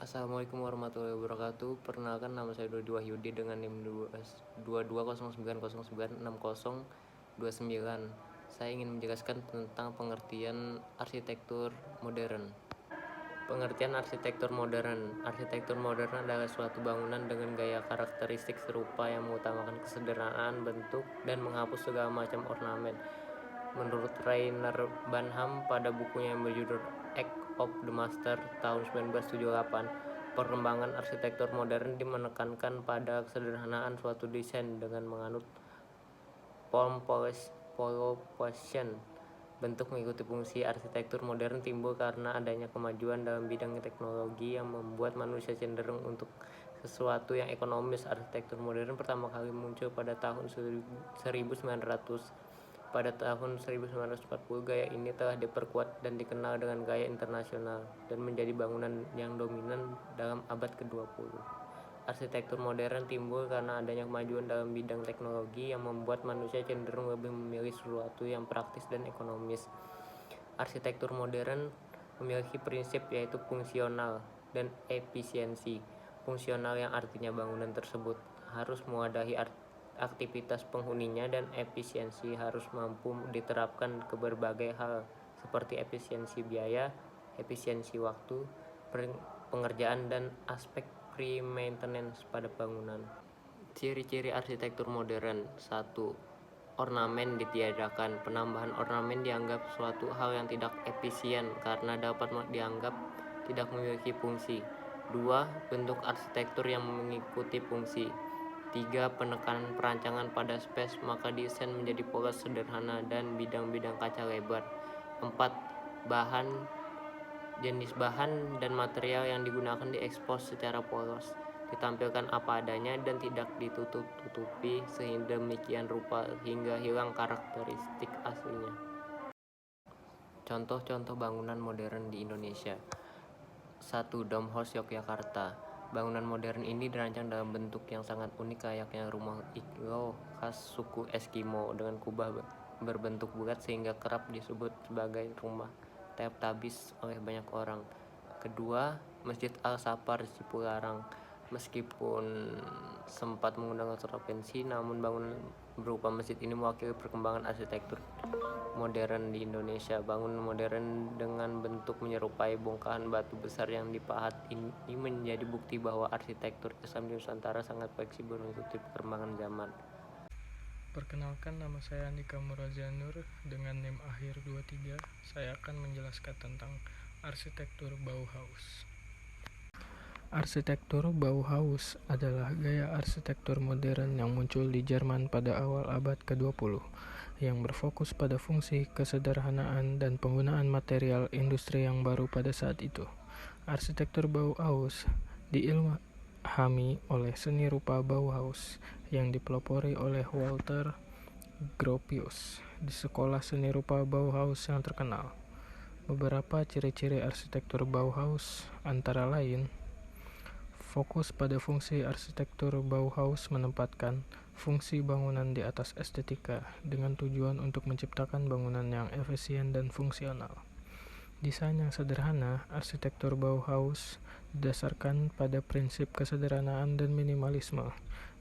Assalamualaikum warahmatullahi wabarakatuh. Perkenalkan, nama saya Dodi Wahyudi dengan NIM 2209096029. Saya ingin menjelaskan tentang pengertian arsitektur modern. Pengertian arsitektur modern. Arsitektur modern adalah suatu bangunan dengan gaya karakteristik serupa yang mengutamakan kesederhanaan bentuk dan menghapus segala macam ornamen. Menurut Rainer Banham pada bukunya yang berjudul Act of the Master tahun 1978, perkembangan arsitektur modern menekankan pada kesederhanaan suatu desain dengan menganut form proposition. Bentuk mengikuti fungsi. Arsitektur modern timbul karena adanya kemajuan dalam bidang teknologi yang membuat manusia cenderung untuk sesuatu yang ekonomis. Arsitektur modern pertama kali muncul pada tahun 1900. Pada tahun 1940, gaya ini telah diperkuat dan dikenal dengan gaya internasional dan menjadi bangunan yang dominan dalam abad ke-20. Arsitektur modern timbul karena adanya kemajuan dalam bidang teknologi yang membuat manusia cenderung lebih memilih sesuatu yang praktis dan ekonomis. Arsitektur modern memiliki prinsip yaitu fungsional dan efisiensi. Fungsional yang artinya bangunan tersebut harus mewadahi aktivitas penghuninya, dan efisiensi harus mampu diterapkan ke berbagai hal seperti efisiensi biaya, efisiensi waktu, pengerjaan, dan aspek pre-maintenance pada bangunan. Ciri-ciri arsitektur modern. 1. Ornamen ditiadakan. Penambahan ornamen dianggap suatu hal yang tidak efisien karena dapat dianggap tidak memiliki fungsi. 2. Bentuk arsitektur yang mengikuti fungsi. 3. Penekanan perancangan pada space, maka desain menjadi polos, sederhana, dan bidang-bidang kaca lebar. 4. Jenis bahan dan material yang digunakan diekspos secara polos, ditampilkan apa adanya dan tidak ditutup-tutupi sedemikian rupa hingga hilang karakteristik aslinya. Contoh-contoh bangunan modern di Indonesia. 1. Dom House Yogyakarta. Bangunan modern ini dirancang dalam bentuk yang sangat unik, layaknya rumah iglo khas suku Eskimo dengan kubah berbentuk bulat sehingga kerap disebut sebagai rumah Teletubbies oleh banyak orang. Kedua, Masjid Al-Sapar Cipularang. Meskipun sempat mengundang kontroversi, namun bangunan berupa masjid ini mewakili perkembangan arsitektur modern di Indonesia. Bangunan modern dengan bentuk menyerupai bongkahan batu besar yang dipahat ini menjadi bukti bahwa arsitektur Islam di Nusantara sangat fleksibel mengikuti perkembangan zaman. Perkenalkan, nama saya Andika Murazanur dengan NIM akhir 23. Saya akan menjelaskan tentang arsitektur Bauhaus. Arsitektur Bauhaus adalah gaya arsitektur modern yang muncul di Jerman pada awal abad ke-20, yang berfokus pada fungsi, kesederhanaan, dan penggunaan material industri yang baru pada saat itu. Arsitektur Bauhaus diilhami oleh seni rupa Bauhaus yang dipelopori oleh Walter Gropius di sekolah seni rupa Bauhaus yang terkenal. Beberapa ciri-ciri arsitektur Bauhaus antara lain: fokus pada fungsi. Arsitektur Bauhaus menempatkan fungsi bangunan di atas estetika dengan tujuan untuk menciptakan bangunan yang efisien dan fungsional. Desain yang sederhana. Arsitektur Bauhaus didasarkan pada prinsip kesederhanaan dan minimalisme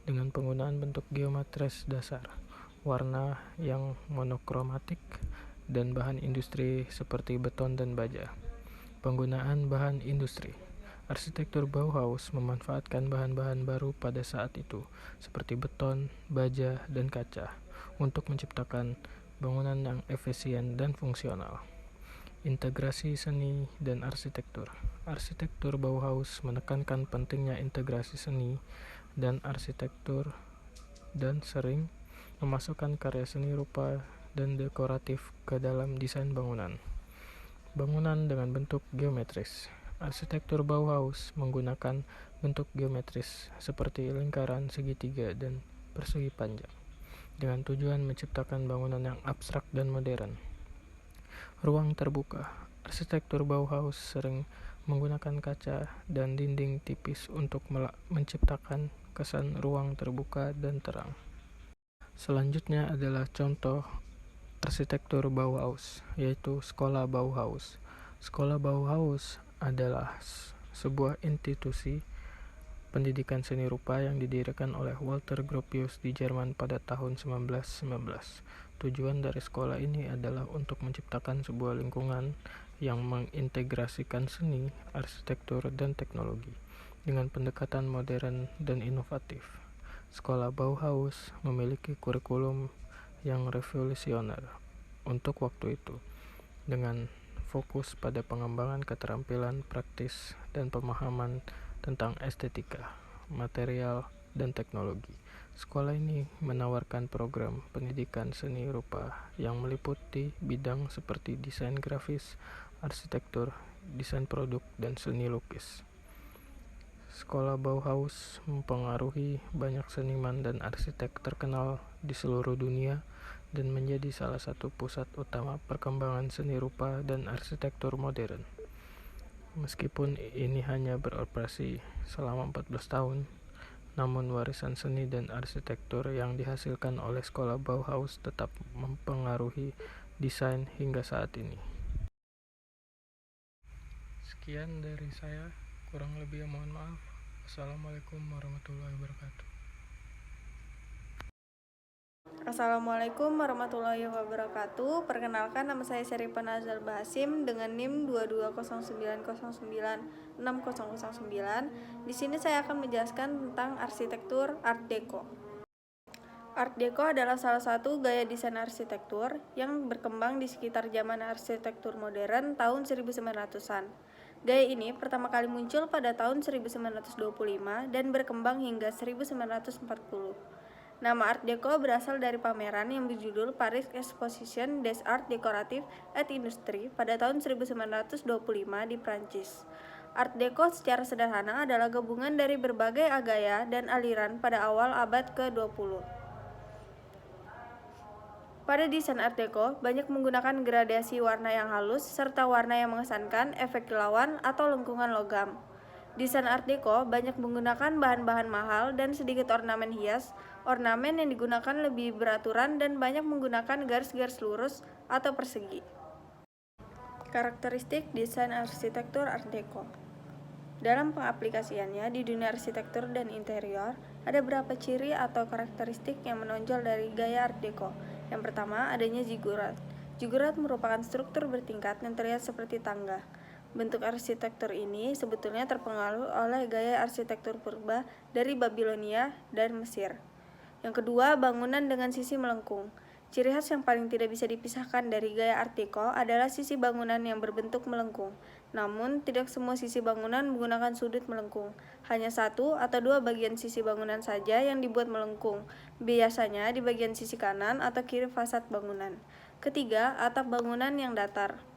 dengan penggunaan bentuk geometris dasar, warna yang monokromatik, dan bahan industri seperti beton dan baja. Penggunaan bahan industri. Arsitektur Bauhaus memanfaatkan bahan-bahan baru pada saat itu seperti beton, baja, dan kaca untuk menciptakan bangunan yang efisien dan fungsional. Integrasi seni dan arsitektur. Arsitektur Bauhaus menekankan pentingnya integrasi seni dan arsitektur dan sering memasukkan karya seni rupa dan dekoratif ke dalam desain bangunan. Bangunan dengan bentuk geometris. Arsitektur Bauhaus menggunakan bentuk geometris seperti lingkaran, segitiga, dan persegi panjang dengan tujuan menciptakan bangunan yang abstrak dan modern. Ruang terbuka. Arsitektur Bauhaus sering menggunakan kaca dan dinding tipis untuk menciptakan kesan ruang terbuka dan terang. Selanjutnya adalah contoh arsitektur Bauhaus, yaitu Sekolah Bauhaus. Sekolah Bauhaus adalah sebuah institusi pendidikan seni rupa yang didirikan oleh Walter Gropius di Jerman pada tahun 1919. Tujuan dari sekolah ini adalah untuk menciptakan sebuah lingkungan yang mengintegrasikan seni, arsitektur, dan teknologi dengan pendekatan modern dan inovatif. Sekolah Bauhaus memiliki kurikulum yang revolusioner untuk waktu itu, dengan fokus pada pengembangan keterampilan praktis dan pemahaman tentang estetika, material, dan teknologi. Sekolah ini menawarkan program pendidikan seni rupa yang meliputi bidang seperti desain grafis, arsitektur, desain produk, dan seni lukis. Sekolah Bauhaus mempengaruhi banyak seniman dan arsitek terkenal di seluruh dunia dan menjadi salah satu pusat utama perkembangan seni rupa dan arsitektur modern. Meskipun ini hanya beroperasi selama 14 tahun, namun warisan seni dan arsitektur yang dihasilkan oleh sekolah Bauhaus tetap mempengaruhi desain hingga saat ini. Sekian dari saya, kurang lebih mohon maaf. Assalamualaikum warahmatullahi wabarakatuh. Assalamualaikum warahmatullahi wabarakatuh. Perkenalkan, nama saya Syarifah Nazal Basim dengan NIM 2209096009. Di sini saya akan menjelaskan tentang arsitektur Art Deco. Art Deco adalah salah satu gaya desain arsitektur yang berkembang di sekitar zaman arsitektur modern tahun 1900-an. Gaya ini pertama kali muncul pada tahun 1925 dan berkembang hingga 1940. Nama Art Deco berasal dari pameran yang berjudul Paris Exposition des Arts Décoratifs et Industries pada tahun 1925 di Prancis. Art Deco secara sederhana adalah gabungan dari berbagai gaya dan aliran pada awal abad ke-20. Pada desain Art Deco, banyak menggunakan gradasi warna yang halus serta warna yang mengesankan, efek kilauan, atau lengkungan logam. Desain Art Deco banyak menggunakan bahan-bahan mahal dan sedikit ornamen hias. Ornamen yang digunakan lebih beraturan dan banyak menggunakan garis-garis lurus atau persegi. Karakteristik desain arsitektur Art Deco. Dalam pengaplikasiannya di dunia arsitektur dan interior, ada beberapa ciri atau karakteristik yang menonjol dari gaya Art Deco. Yang pertama, adanya zigurat. Zigurat merupakan struktur bertingkat yang terlihat seperti tangga. Bentuk arsitektur ini sebetulnya terpengaruh oleh gaya arsitektur purba dari Babilonia dan Mesir. Yang kedua, bangunan dengan sisi melengkung. Ciri khas yang paling tidak bisa dipisahkan dari gaya Art Deco adalah sisi bangunan yang berbentuk melengkung. Namun, tidak semua sisi bangunan menggunakan sudut melengkung. Hanya satu atau dua bagian sisi bangunan saja yang dibuat melengkung, biasanya di bagian sisi kanan atau kiri fasad bangunan. Ketiga, atap bangunan yang datar.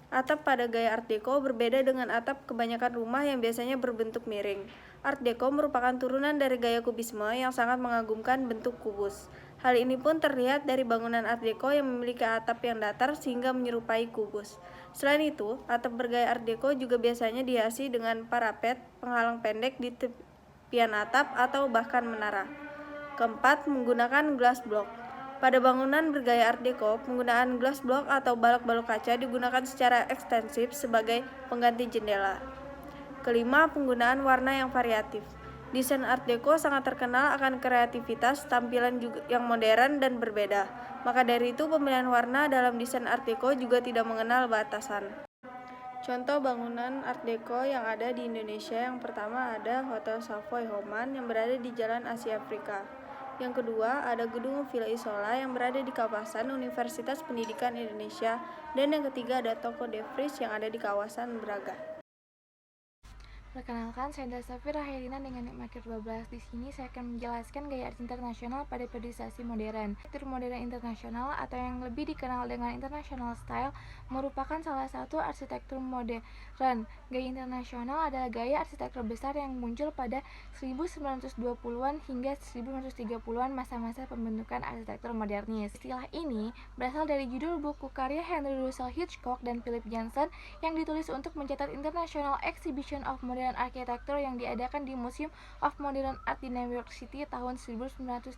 Atap pada gaya Art Deco berbeda dengan atap kebanyakan rumah yang biasanya berbentuk miring. Art Deco merupakan turunan dari gaya kubisme yang sangat mengagumkan bentuk kubus. Hal ini pun terlihat dari bangunan Art Deco yang memiliki atap yang datar sehingga menyerupai kubus. Selain itu, atap bergaya Art Deco juga biasanya dihiasi dengan parapet, penghalang pendek di tepian atap atau bahkan menara. Keempat, menggunakan glass block. Pada bangunan bergaya Art Deco, penggunaan glass block atau balok-balok kaca digunakan secara ekstensif sebagai pengganti jendela. Kelima, penggunaan warna yang variatif. Desain Art Deco sangat terkenal akan kreativitas, tampilan juga yang modern dan berbeda. Maka dari itu, pemilihan warna dalam desain Art Deco juga tidak mengenal batasan. Contoh bangunan Art Deco yang ada di Indonesia, yang pertama ada Hotel Savoy Homan yang berada di Jalan Asia Afrika. Yang kedua, ada gedung Villa Isola yang berada di kawasan Universitas Pendidikan Indonesia. Dan yang ketiga, ada Toko De Vries yang ada di kawasan Braga. Perkenalkan, saya Safira Herina dengan NIM Akhir 12. Di sini saya akan menjelaskan gaya art internasional pada periodisasi modern. Arsitektur modern internasional atau yang lebih dikenal dengan International Style merupakan salah satu arsitektur modern. Gaya internasional adalah gaya arsitektur besar yang muncul pada 1920-an hingga 1930-an, masa-masa pembentukan arsitektur modernis. Istilah ini berasal dari judul buku karya Henry Russell Hitchcock dan Philip Jansen yang ditulis untuk mencatat International Exhibition of Modern Arsitektur yang diadakan di Museum of Modern Art di New York City tahun 1932.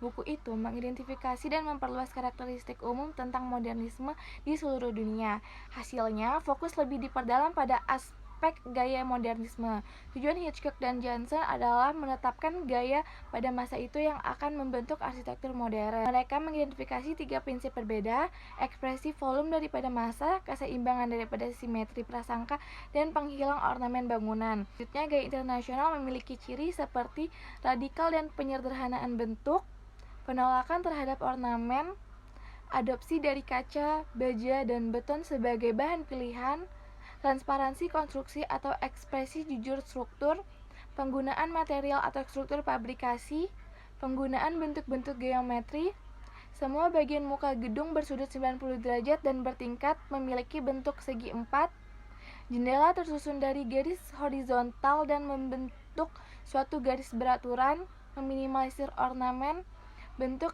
Buku itu mengidentifikasi dan memperluas karakteristik umum tentang modernisme di seluruh dunia. Hasilnya fokus lebih diperdalam pada aspek aspek gaya modernisme. Tujuan Hitchcock dan Johnson adalah menetapkan gaya pada masa itu yang akan membentuk arsitektur modern. Mereka mengidentifikasi 3 prinsip berbeda: ekspresi volume daripada massa, keseimbangan daripada simetri prasangka, dan penghilang ornamen bangunan. Selanjutnya, gaya internasional memiliki ciri seperti radikal dan penyederhanaan bentuk, penolakan terhadap ornamen, adopsi dari kaca, baja, dan beton sebagai bahan pilihan, transparansi konstruksi atau ekspresi jujur struktur, penggunaan material atau struktur fabrikasi, penggunaan bentuk-bentuk geometri. Semua bagian muka gedung bersudut 90 derajat dan bertingkat, memiliki bentuk segi 4. Jendela tersusun dari garis horizontal dan membentuk suatu garis beraturan, meminimalisir ornamen, bentuk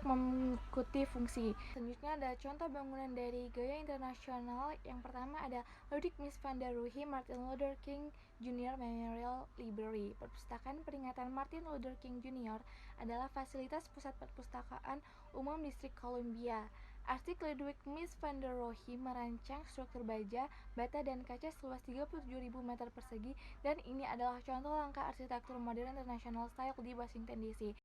mengikuti fungsi. Selanjutnya ada contoh bangunan dari gaya internasional. Yang pertama ada Ludwig Mies van der Rohe Martin Luther King Jr. Memorial Library. Perpustakaan peringatan Martin Luther King Jr. adalah fasilitas pusat perpustakaan umum distrik Columbia. Arsitek Ludwig Mies van der Rohe merancang struktur baja, bata, dan kaca seluas 37.000 meter persegi, dan ini adalah contoh langkah arsitektur modern international style di Washington DC.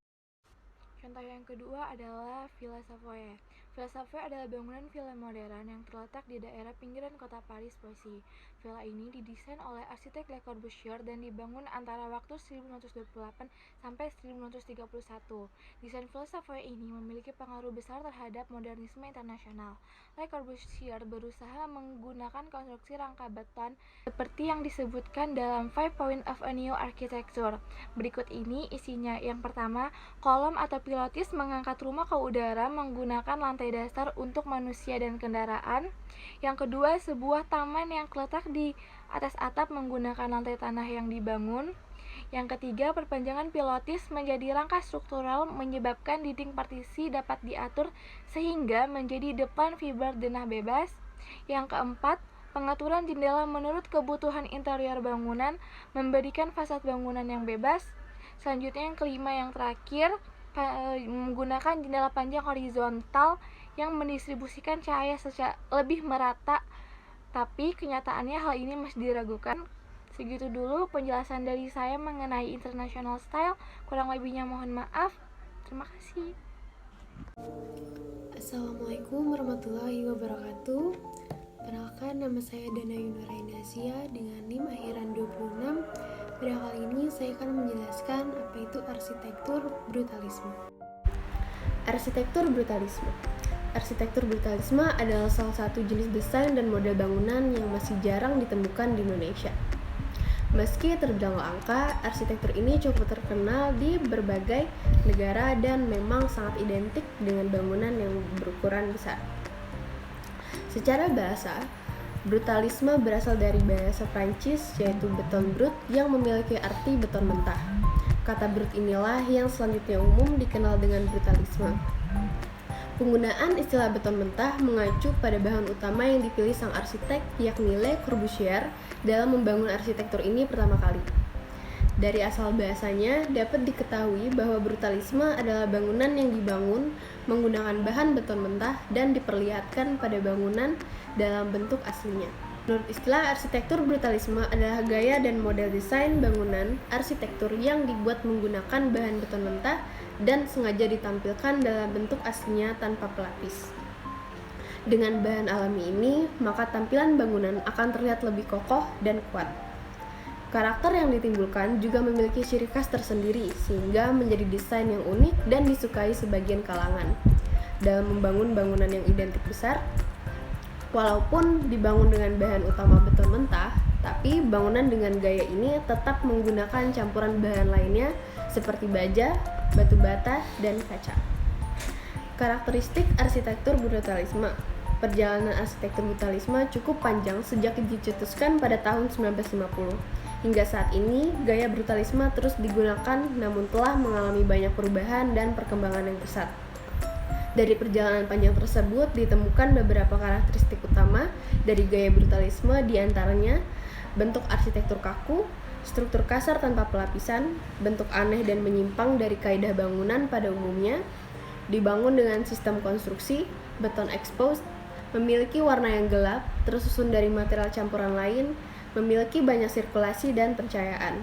Contoh yang kedua adalah Villa Savoye. Villa Savoye adalah bangunan villa modern yang terletak di daerah pinggiran kota Paris, Poissy. Villa ini didesain oleh arsitek Le Corbusier dan dibangun antara waktu 1928 sampai 1931. Desain Villa Savoye ini memiliki pengaruh besar terhadap modernisme internasional. Le Corbusier berusaha menggunakan konstruksi rangka beton seperti yang disebutkan dalam 5 Points of a New Architecture. Berikut ini isinya. Yang pertama, kolom atau pilotis mengangkat rumah ke udara menggunakan lantai dasar untuk manusia dan kendaraan. Yang kedua, sebuah taman yang terletak di atas atap menggunakan lantai tanah yang dibangun. Yang ketiga, perpanjangan pilotis menjadi rangka struktural menyebabkan dinding partisi dapat diatur sehingga menjadi depan fiber denah bebas. Yang keempat, pengaturan jendela menurut kebutuhan interior bangunan memberikan fasad bangunan yang bebas. Selanjutnya yang kelima, yang terakhir, menggunakan jendela panjang horizontal yang mendistribusikan cahaya secara lebih merata, tapi kenyataannya hal ini masih diragukan. Segitu dulu penjelasan dari saya mengenai international style, kurang lebihnya mohon maaf. Terima kasih. Assalamualaikum warahmatullahi wabarakatuh. Perkenalkan, nama saya Dana Yunarainazia dengan NIM akhiran 26. Pada kali ini saya akan menjelaskan apa itu arsitektur brutalisme. Arsitektur brutalisme. Arsitektur brutalisme adalah salah satu jenis desain dan model bangunan yang masih jarang ditemukan di Indonesia. Meski terbilang langka, arsitektur ini cukup terkenal di berbagai negara dan memang sangat identik dengan bangunan yang berukuran besar. Secara bahasa, brutalisme berasal dari bahasa Prancis yaitu beton brut yang memiliki arti beton mentah. Kata brut inilah yang selanjutnya umum dikenal dengan brutalisme. Penggunaan istilah beton mentah mengacu pada bahan utama yang dipilih sang arsitek, yakni Le Corbusier, dalam membangun arsitektur ini pertama kali. Dari asal bahasanya, dapat diketahui bahwa brutalisme adalah bangunan yang dibangun menggunakan bahan beton mentah dan diperlihatkan pada bangunan dalam bentuk aslinya. Menurut istilah, arsitektur brutalisme adalah gaya dan model desain bangunan arsitektur yang dibuat menggunakan bahan beton mentah dan sengaja ditampilkan dalam bentuk aslinya tanpa pelapis. Dengan bahan alami ini, maka tampilan bangunan akan terlihat lebih kokoh dan kuat. Karakter yang ditimbulkan juga memiliki ciri khas tersendiri, sehingga menjadi desain yang unik dan disukai sebagian kalangan. Dalam membangun bangunan yang identik besar, walaupun dibangun dengan bahan utama beton mentah, tapi bangunan dengan gaya ini tetap menggunakan campuran bahan lainnya seperti baja, batu bata, dan kaca. Karakteristik arsitektur brutalisme. Perjalanan arsitektur brutalisme cukup panjang sejak dicetuskan pada tahun 1950. Hingga saat ini, gaya brutalisme terus digunakan namun telah mengalami banyak perubahan dan perkembangan yang pesat. Dari perjalanan panjang tersebut ditemukan beberapa karakteristik utama dari gaya brutalisme, diantaranya bentuk arsitektur kaku, struktur kasar tanpa pelapisan, bentuk aneh dan menyimpang dari kaidah bangunan pada umumnya, dibangun dengan sistem konstruksi, beton exposed, memiliki warna yang gelap, tersusun dari material campuran lain, memiliki banyak sirkulasi dan pencahayaan.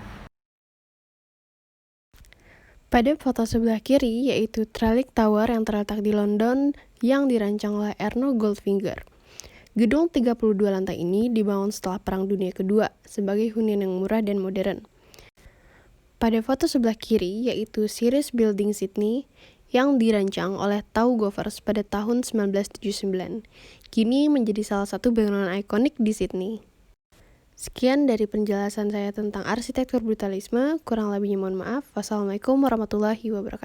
Pada foto sebelah kiri yaitu Trellick Tower yang terletak di London yang dirancang oleh Erno Goldfinger. Gedung 32 lantai ini dibangun setelah Perang Dunia Kedua sebagai hunian yang murah dan modern. Pada foto sebelah kiri yaitu Series Building Sydney yang dirancang oleh Tau Govers pada tahun 1979. Kini menjadi salah satu bangunan ikonik di Sydney. Sekian dari penjelasan saya tentang arsitektur brutalisme, kurang lebihnya mohon maaf. Wassalamualaikum warahmatullahi wabarakatuh.